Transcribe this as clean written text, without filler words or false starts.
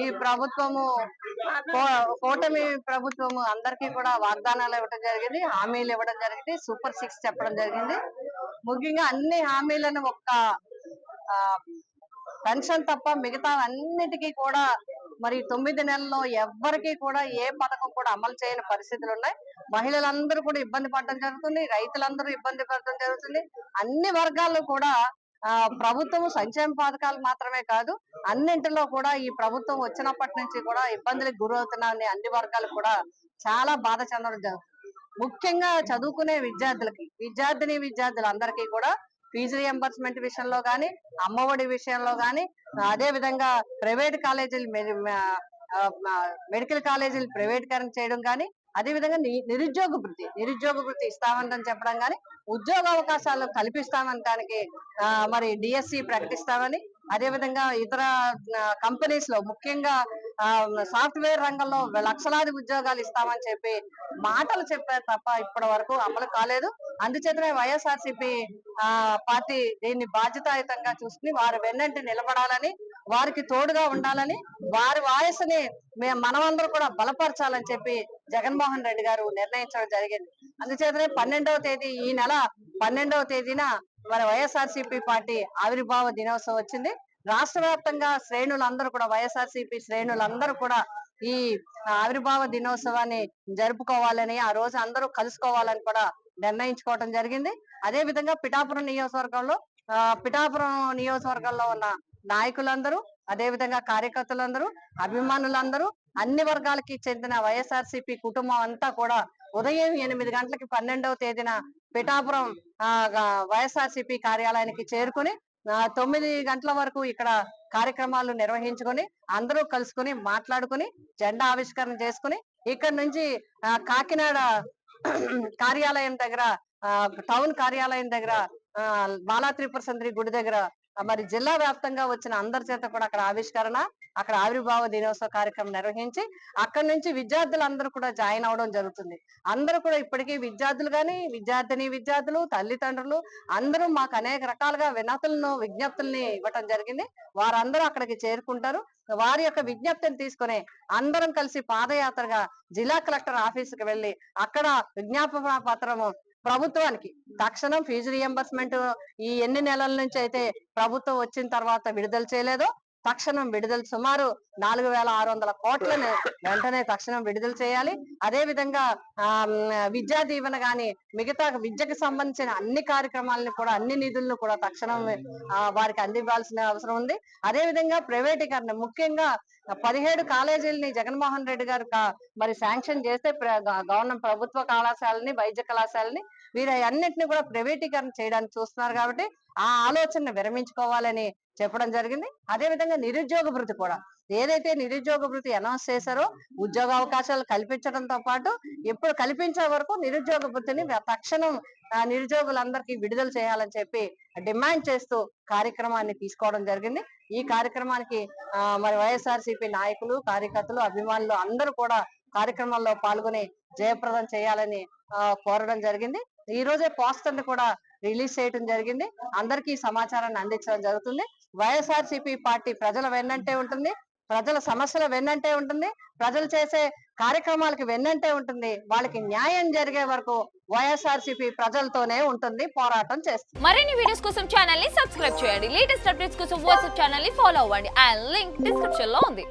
ఈ ప్రభుత్వము కూటమి ప్రభుత్వము అందరికీ కూడా వాగ్దానాలు ఇవ్వడం జరిగింది, హామీలు ఇవ్వడం జరిగింది, సూపర్ 6 చెప్పడం జరిగింది. ముఖ్యంగా అన్ని హామీలను ఒక్క పెన్షన్ తప్ప మిగతా అన్నిటికీ కూడా మరి 9 నెలల్లో ఎవ్వరికి కూడా ఏ పథకం కూడా అమలు చేయని పరిస్థితులు ఉన్నాయి. మహిళలందరూ కూడా ఇబ్బంది పడడం జరుగుతుంది, రైతులందరూ ఇబ్బంది పడడం జరుగుతుంది. అన్ని వర్గాల్లో కూడా ప్రభుత్వం సంక్షేమ పథకాలు మాత్రమే కాదు, అన్నింటిలో కూడా ఈ ప్రభుత్వం వచ్చినప్పటి నుంచి కూడా ఇబ్బందులకు గురవుతున్నాయని అన్ని వర్గాలు కూడా చాలా బాధ చెందడం జరుగుతుంది. ముఖ్యంగా చదువుకునే విద్యార్థులందరికీ కూడా ఫీజు రియంబర్స్మెంట్ విషయంలో గానీ, అమ్మఒడి విషయంలో గానీ, అదే విధంగా ప్రైవేట్ కాలేజీలు మెడికల్ కాలేజీలు ప్రైవేటీకరణ చేయడం గానీ, అదే విధంగా నిరుద్యోగ భృతి ఇస్తామని చెప్పడం గానీ, ఉద్యోగ అవకాశాలు కల్పిస్తామని దానికి మరి డిఎస్సి ప్రకటిస్తామని, అదే విధంగా ఇతర కంపెనీస్ లో ముఖ్యంగా సాఫ్ట్వేర్ రంగంలో లక్షలాది ఉద్యోగాలు ఇస్తామని చెప్పి మాటలు చెప్పారు తప్ప ఇప్పటి వరకు అమలు కాలేదు. అందుచేతనే వైఎస్ఆర్సీపీ పార్టీ దీన్ని బాధ్యతాయుతంగా చూసుకుని వారి వెన్నంటి నిలబడాలని, వారికి తోడుగా ఉండాలని, వారి వాయసుని మనమందరూ కూడా బలపరచాలని చెప్పి జగన్మోహన్ రెడ్డి గారు నిర్ణయించడం జరిగింది. అందుచేతనే 12వ తేదీ ఈ నెల 12వ తేదీన మన వైఎస్ఆర్సీపీ పార్టీ ఆవిర్భావ దినోత్సవం వచ్చింది. రాష్ట్ర వ్యాప్తంగా శ్రేణులందరూ కూడా వైఎస్ఆర్సీపీ శ్రేణులందరూ కూడా ఈ ఆవిర్భావ దినోత్సవాన్ని జరుపుకోవాలని, ఆ రోజు అందరూ కలుసుకోవాలని కూడా నిర్ణయించుకోవడం జరిగింది. అదే విధంగా పిఠాపురం నియోజకవర్గంలో ఉన్న నాయకులందరూ, అదే విధంగా కార్యకర్తలందరూ, అభిమానులందరూ, అన్ని వర్గాలకి చెందిన వైఎస్ఆర్సీపీ కుటుంబం అంతా కూడా ఉదయం 8 గంటలకి 12వ తేదీన పిఠాపురం వైఎస్ఆర్సీపీ కార్యాలయానికి చేరుకుని 9 గంటల వరకు ఇక్కడ కార్యక్రమాలు నిర్వహించుకొని అందరూ కలుసుకుని మాట్లాడుకుని జెండా ఆవిష్కరణ చేసుకుని ఇక్కడ నుంచి కాకినాడ కార్యాలయం దగ్గర టౌన్ కార్యాలయం దగ్గర బాలా త్రిపుర సుందరి గుడి దగ్గర మరి జిల్లా వ్యాప్తంగా వచ్చిన అందరి చేత కూడా అక్కడ ఆవిష్కరణ, అక్కడ ఆవిర్భావ దినోత్సవ కార్యక్రమం నిర్వహించి అక్కడి నుంచి విద్యార్థులందరూ కూడా జాయిన్ అవడం జరుగుతుంది. అందరూ కూడా ఇప్పటికీ విద్యార్థులు, తల్లిదండ్రులు అందరూ మాకు అనేక రకాలుగా విజ్ఞప్తుల్ని ఇవ్వటం జరిగింది. వారందరూ అక్కడికి చేరుకుంటారు. వారి యొక్క విజ్ఞప్తిని తీసుకుని అందరం కలిసి పాదయాత్రగా జిల్లా కలెక్టర్ ఆఫీసుకి వెళ్లి అక్కడ విజ్ఞాపన పత్రము ప్రభుత్వానికి తక్షణం ఫీజు రియంబర్స్మెంట్ ఈ ఎన్ని నెలల నుంచి అయితే ప్రభుత్వం వచ్చిన తర్వాత విడుదల చేయలేదో తక్షణం విడుదల, సుమారు 4,600 కోట్లను వెంటనే తక్షణం విడుదల చేయాలి. అదే విధంగా విద్యా దీవెన గాని మిగతా విద్యకు సంబంధించిన అన్ని కార్యక్రమాలను కూడా, అన్ని నిధులను కూడా తక్షణం వారికి అందివ్వాల్సిన అవసరం ఉంది. అదే విధంగా ప్రైవేటీకరణ, ముఖ్యంగా 17 కాలేజీలని జగన్మోహన్ రెడ్డి గారు మరి శాంక్షన్ చేస్తే గవర్నమెంట్ ప్రభుత్వ కళాశాలని, వైద్య కళాశాలని వీరు అన్నింటినీ కూడా ప్రైవేటీకరణ చేయడానికి చూస్తున్నారు. కాబట్టి ఆ ఆలోచనను విరమించుకోవాలని చెప్పడం జరిగింది. అదే విధంగా నిరుద్యోగ భృతి కూడా, ఏదైతే నిరుద్యోగ భృతి అనౌన్స్ చేశారో ఉద్యోగ అవకాశాలు కల్పించడంతో పాటు ఇప్పుడు కల్పించే వరకు నిరుద్యోగ భృతిని తక్షణం నిరుద్యోగులందరికీ విడుదల చేయాలని చెప్పి డిమాండ్ చేస్తూ కార్యక్రమాన్ని తీసుకోవడం జరిగింది. ఈ కార్యక్రమానికి మరి వైఎస్ఆర్సీపీ నాయకులు, కార్యకర్తలు, అభిమానులు అందరూ కూడా కార్యక్రమాల్లో పాల్గొని జయప్రదం చేయాలని కోరడం జరిగింది. ఈ రోజే పోస్టర్ ని కూడా రిలీజ్ చేయడం జరిగింది. అందరికీ సమాచారాన్ని అందించడం జరుగుతుంది. వైఎస్ఆర్సీపీ పార్టీ ప్రజల వెన్నంటే ఉంటుంది, ప్రజల సమస్యల వెన్నంటే ఉంటుంది, ప్రజలు చేసే కార్యక్రమాలకు వెన్నంటే ఉంటుంది. వాళ్ళకి న్యాయం జరిగే వరకు వైఎస్ఆర్సీపీ ప్రజలతోనే ఉంటుంది, పోరాటం చేస్తుంది. మరిన్ని వీడియోస్ కోసం ఛానల్ ని సబ్స్క్రైబ్ చేయండి. లేటెస్ట్ అప్డేట్స్ కోసం వాట్సాప్ ఛానల్ ని ఫాలో అవ్వండి. ఆ లింక్ డిస్క్రిప్షన్ లో ఉంది.